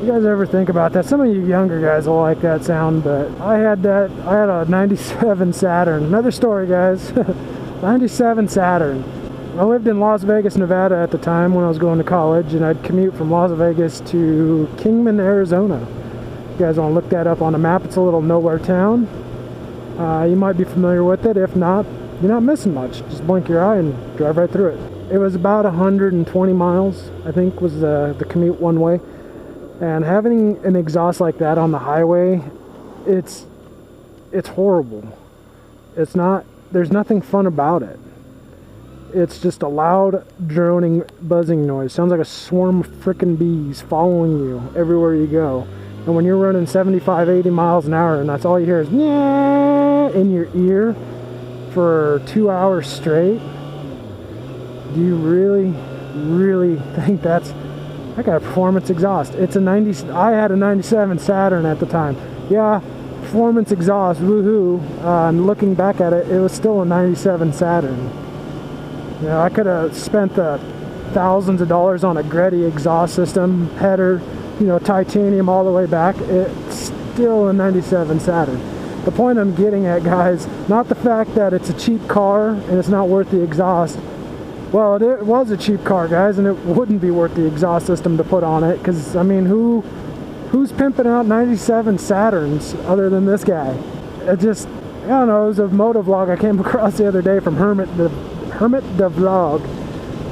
You guys ever think about that? Some of you younger guys will like that sound, but I had a 97 Saturn. Another story, guys. 97 Saturn. I lived in Las Vegas, Nevada at the time when I was going to college, and I'd commute from Las Vegas to Kingman, Arizona. You guys want to look that up on a map? It's a little nowhere town. You might be familiar with it. If not, you're not missing much. Just blink your eye and drive right through it. It was about 120 miles, I think, was the commute one way. And having an exhaust like that on the highway, it's horrible. It's not, there's nothing fun about it. It's just a loud, droning, buzzing noise. Sounds like a swarm of frickin' bees following you everywhere you go. And when you're running 75, 80 miles an hour and that's all you hear is "nyeh" in your ear for 2 hours straight, do you really think that's... I got a performance exhaust. It's a 90... I had a 97 Saturn at the time. Yeah, performance exhaust, woohoo. And looking back at it, it was still a 97 Saturn. You know, I could have spent the thousands of dollars on a Gretty exhaust system, header, you know, titanium all the way back. It's still a 97 Saturn. The point I'm getting at, guys, not the fact that it's a cheap car and it's not worth the exhaust. Well, it was a cheap car, guys, and it wouldn't be worth the exhaust system to put on it, because, I mean, who's pimping out 97 Saturns other than this guy? It just, I don't know, it was a motovlog I came across the other day from Hermit the Vlog.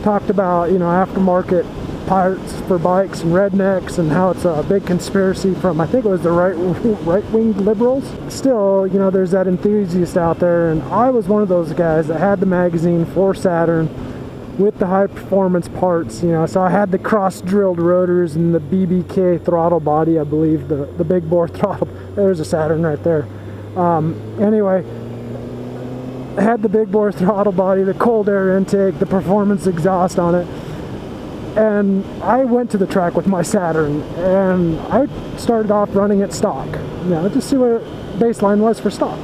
Talked about, you know, aftermarket parts for bikes and rednecks and how it's a big conspiracy from, I think it was the right-winged liberals. Still, you know, there's that enthusiast out there, and I was one of those guys that had the magazine for Saturn with the high performance parts, you know, so I had the cross drilled rotors and the BBK throttle body, I believe, the big bore throttle. There's a Saturn right there. Anyway, I had the big bore throttle body, the cold air intake, the performance exhaust on it, and I went to the track with my Saturn, and I started off running it stock, you know, just see what baseline was for stock,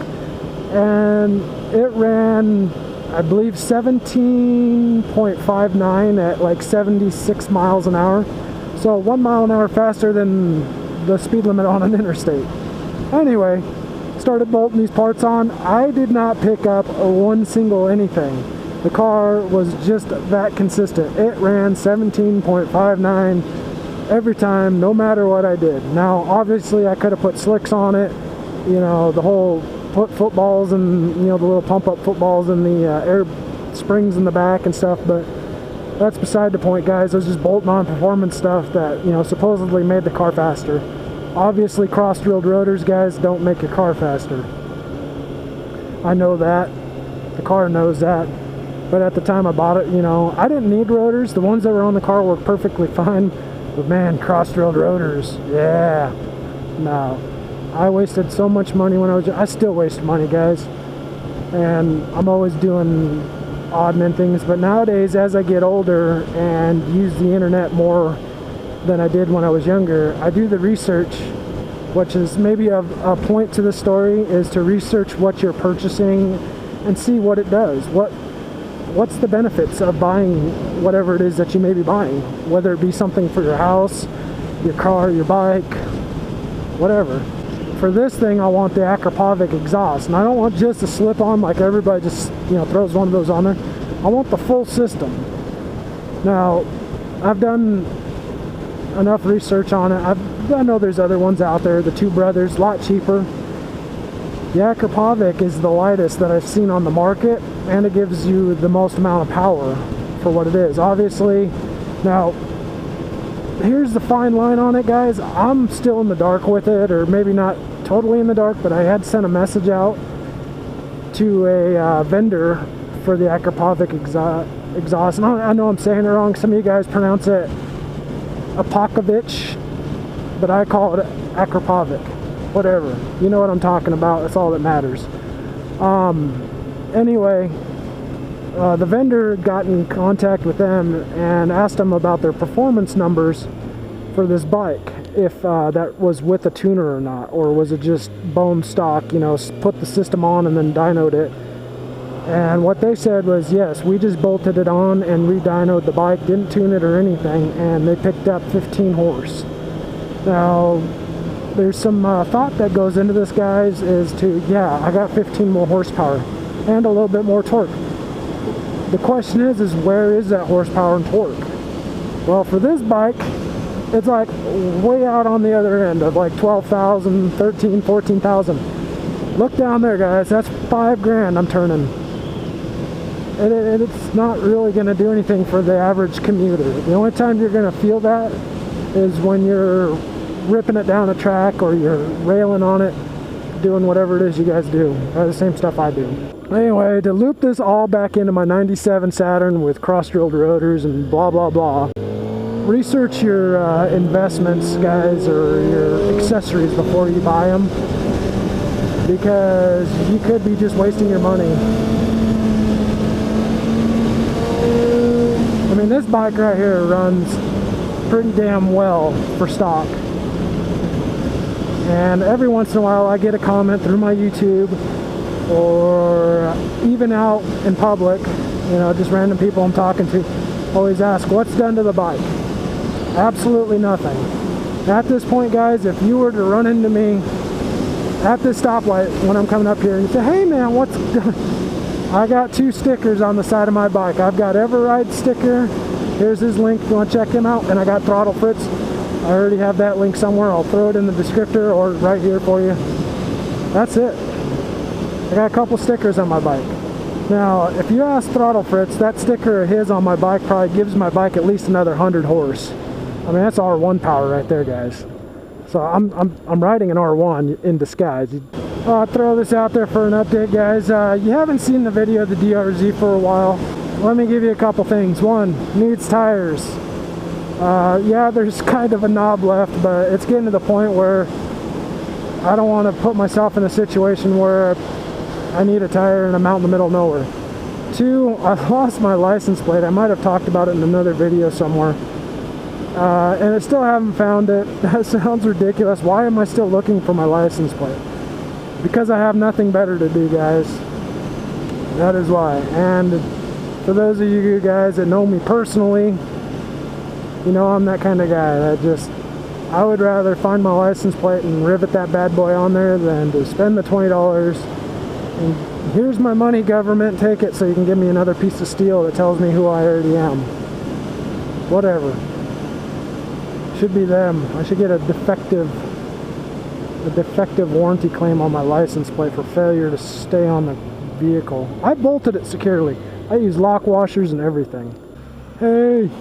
and it ran, I believe, 17.59 at like 76 miles an hour, so 1 mile an hour faster than the speed limit on an interstate. Anyway, started bolting these parts on. I did not pick up one single anything. The car was just that consistent. It ran 17.59 every time, no matter what I did. Now, obviously, I could have put slicks on it, you know, the whole put footballs and, you know, the little pump-up footballs and the air springs in the back and stuff, but that's beside the point, guys. I was just bolting on performance stuff that, you know, supposedly made the car faster. Obviously, cross-drilled rotors, guys, don't make your car faster. I know that. The car knows that. But at the time I bought it, you know, I didn't need rotors. The ones that were on the car were perfectly fine. But man, cross-drilled rotors, yeah. No. I wasted so much money when I still waste money, guys. And I'm always doing odd and end things. But nowadays, as I get older and use the internet more than I did when I was younger, I do the research, which is maybe a point to the story, is to research what you're purchasing and see what it does. What's the benefits of buying whatever it is that you may be buying, whether it be something for your house, your car, your bike, whatever. For this thing, I want the Aftermarket exhaust, and I don't want just a slip-on like everybody just, you know, throws one of those on there. I want the full system. Now, I've done enough research on it. I know there's other ones out there, the Two Brothers, a lot cheaper. The Aftermarket is the lightest that I've seen on the market, and it gives you the most amount of power for what it is. Obviously, now, here's the fine line on it, guys. I'm still in the dark with it, or maybe not totally in the dark, but I had sent a message out to a vendor for the Aftermarket exhaust. And I know I'm saying it wrong. Some of you guys pronounce it Apokovich, but I call it Aftermarket. Whatever, you know what I'm talking about. That's all that matters. Anyway, the vendor got in contact with them and asked them about their performance numbers for this bike, if that was with a tuner or not, or was it just bone stock, you know, put the system on and then dynoed it. And what they said was, yes, we just bolted it on and re-dynoed the bike, didn't tune it or anything, and they picked up 15 horse. Now, there's some thought that goes into this, guys, is to, yeah, I got 15 more horsepower and a little bit more torque. The question is where is that horsepower and torque? Well, for this bike, it's like way out on the other end of like 12,000, 13, 14,000. Look down there, guys. That's $5,000 I'm turning. And it's not really going to do anything for the average commuter. The only time you're going to feel that is when you're ripping it down a track or you're railing on it, doing whatever it is you guys do. The same stuff I do. Anyway, to loop this all back into my 97 Saturn with cross-drilled rotors and blah, blah, blah, research your investments, guys, or your accessories before you buy them, because you could be just wasting your money. I mean, this bike right here runs pretty damn well for stock. And every once in a while I get a comment through my YouTube or even out in public, you know, just random people I'm talking to always ask, what's done to the bike? Absolutely nothing. At this point, guys, if you were to run into me at this stoplight when I'm coming up here and you say, hey man, what's I got 2 stickers on the side of my bike. I've got Everride sticker. Here's his link if you want to check him out. And I got Throttle Fritz. I already have that link somewhere. I'll throw it in the descriptor or right here for you. That's it. I got a couple stickers on my bike. Now, if you ask Throttle Fritz, that sticker of his on my bike probably gives my bike at least another 100 horse. I mean, that's R1 power right there, guys. So I'm riding an R1 in disguise. I'll throw this out there for an update, guys. You haven't seen the video of the DRZ for a while. Let me give you a couple things. One, needs tires. Yeah, there's kind of a knob left, but it's getting to the point where I don't want to put myself in a situation where I need a tire and I'm out in the middle of nowhere. 2, I lost my license plate. I might have talked about it in another video somewhere. And I still haven't found it. That sounds ridiculous. Why am I still looking for my license plate? Because I have nothing better to do, guys. That is why. And for those of you guys that know me personally, you know I'm that kind of guy that I would rather find my license plate and rivet that bad boy on there than to spend the $20 and here's my money, government, take it so you can give me another piece of steel that tells me who I already am. Whatever. Should be them. I should get a defective warranty claim on my license plate for failure to stay on the vehicle. I bolted it securely. I use lock washers and everything. Hey!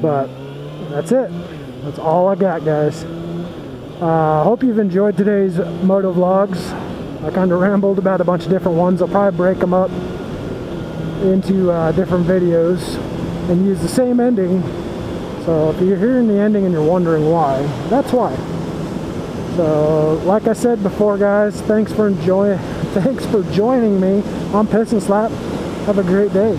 But that's it. That's all I got, guys. Hope you've enjoyed today's moto vlogs. I kind of rambled about a bunch of different ones. I'll probably break them up into different videos and use the same ending. So if you're hearing the ending and you're wondering why, that's why. So like I said before, guys, thanks for joining me on Piss and Slap. Have a great day.